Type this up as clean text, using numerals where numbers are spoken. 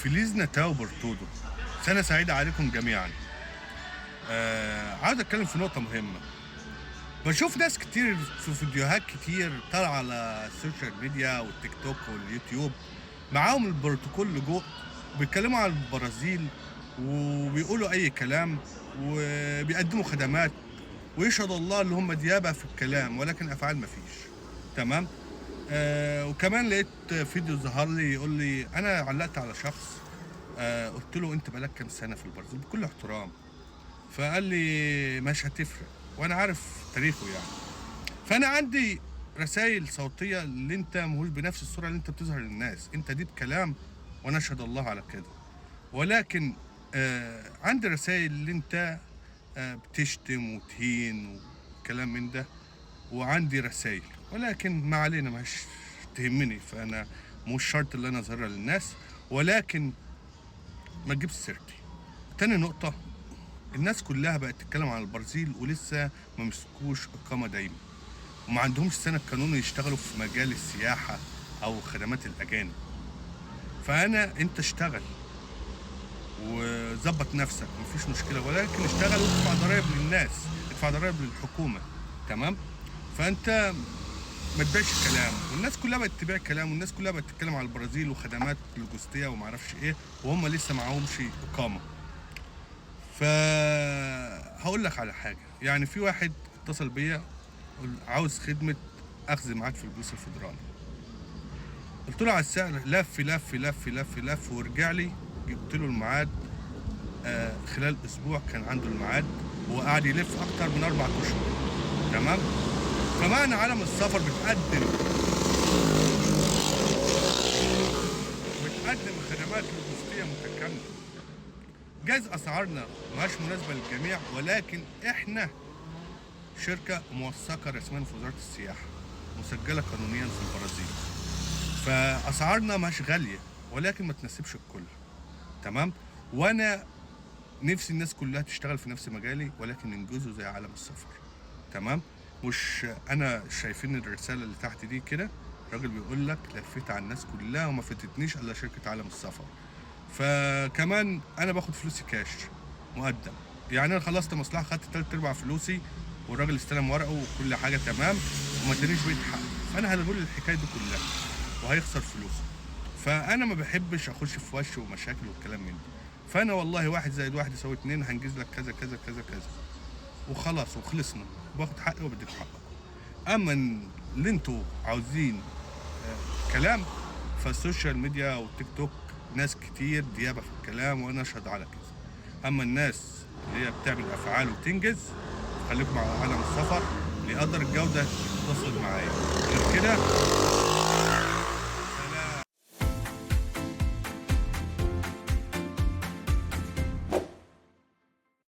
فيليز ناتاو بورتودو. سنة سعيدة عليكم جميعا. عاوز اتكلم في نقطة مهمة. بشوف ناس كتير في فيديوهات كتير طالعة على السوشيال ميديا والتيك توك واليوتيوب معاهم البروتوكول لجوء، بيتكلموا عن البرازيل وبيقولوا اي كلام وبيقدموا خدمات ويشهد الله اللي هم ديابة في الكلام ولكن افعال مفيش. تمام. وكمان لقيت فيديو ظهر لي يقول لي انا علقت على شخص، قلت له انت بقالك كام سنه في البرازيل بكل احترام، فقال لي مش هتفرق وانا عارف تاريخه يعني. فانا عندي رسائل صوتيه اللي انت مش بنفس الصوره اللي انت بتظهر للناس، انت دي بكلام وانا اشهد الله على كده، ولكن عندي رسائل اللي انت بتشتم وتهين وكلام من ده، وعندي رسائل ولكن ما علينا مش تهمني، فانا مش شرط اللي انا اظهرها للناس، ولكن ما تجيبش سيرتي. تاني نقطة، الناس كلها بقت تتكلم عن البرازيل ولسه ما مسكوش إقامة دايمة وما عندهمش سند قانوني يشتغلوا في مجال السياحة أو خدمات الأجانب. أنت اشتغل وظبط نفسك مفيش مشكلة، ولكن اشتغل وادفع ضرايب للناس، ادفع ضرايب للحكومة. تمام؟ فأنت ما تبيعش كلام، والناس كلها بقت تبيع كلام، والناس كلها بقت تتكلم على البرازيل وخدمات لوجستيه وما اعرفش ايه، وهم لسه معاهمش اقامه. فهقول لك على حاجه، يعني في واحد اتصل بيا عاوز خدمه اخذ ميعاد في البوليس الفيدرالي، قلت له على السعر، لف لف لف لف لف ورجع لي، جبت له الميعاد خلال اسبوع كان عنده الميعاد، هو قاعد يلف اكتر من 4 اشهر. تمام. فمعنى عالم السفر بتقدم خدمات لوجستيه متكامله. جايز اسعارنا مش مناسبه للجميع، ولكن احنا شركه موثقه رسميا في وزاره السياحه، مسجله قانونيا في البرازيل، فاسعارنا مش غاليه ولكن ما تناسبش الكل. تمام. وانا نفسي الناس كلها تشتغل في نفس مجالي ولكن ينجزوا زي عالم السفر. تمام. مش انا شايفين الرساله اللي تحت دي كده، الراجل بيقول لك لفيت على الناس كلها وما فاتتنيش الا شركه عالم السفر. فكمان انا باخد فلوسي كاش مقدم، يعني انا خلصت مصلحه، خدت 3/4 فلوسي والراجل استلم ورقه وكل حاجه تمام وما ادانيش بقيه حق، فانا هلغي الحكايه دي كلها وهيخسر فلوسه. فانا ما بحبش اخش في وش ومشاكل والكلام من ده، فانا والله 1+1=2 هنجز لك كذا كذا كذا كذا وخلاص وخلصنا، باخد حقي وبديك حقك. اما اللي انتوا عاوزين كلام، فالسوشيال ميديا والتيك توك ناس كتير ديابه في الكلام وانا اشهد على كده. اما الناس اللي هي بتعمل افعال وتنجز، خليكم مع عالم السفر ليقدر الجوده يتصل معايا، غير كده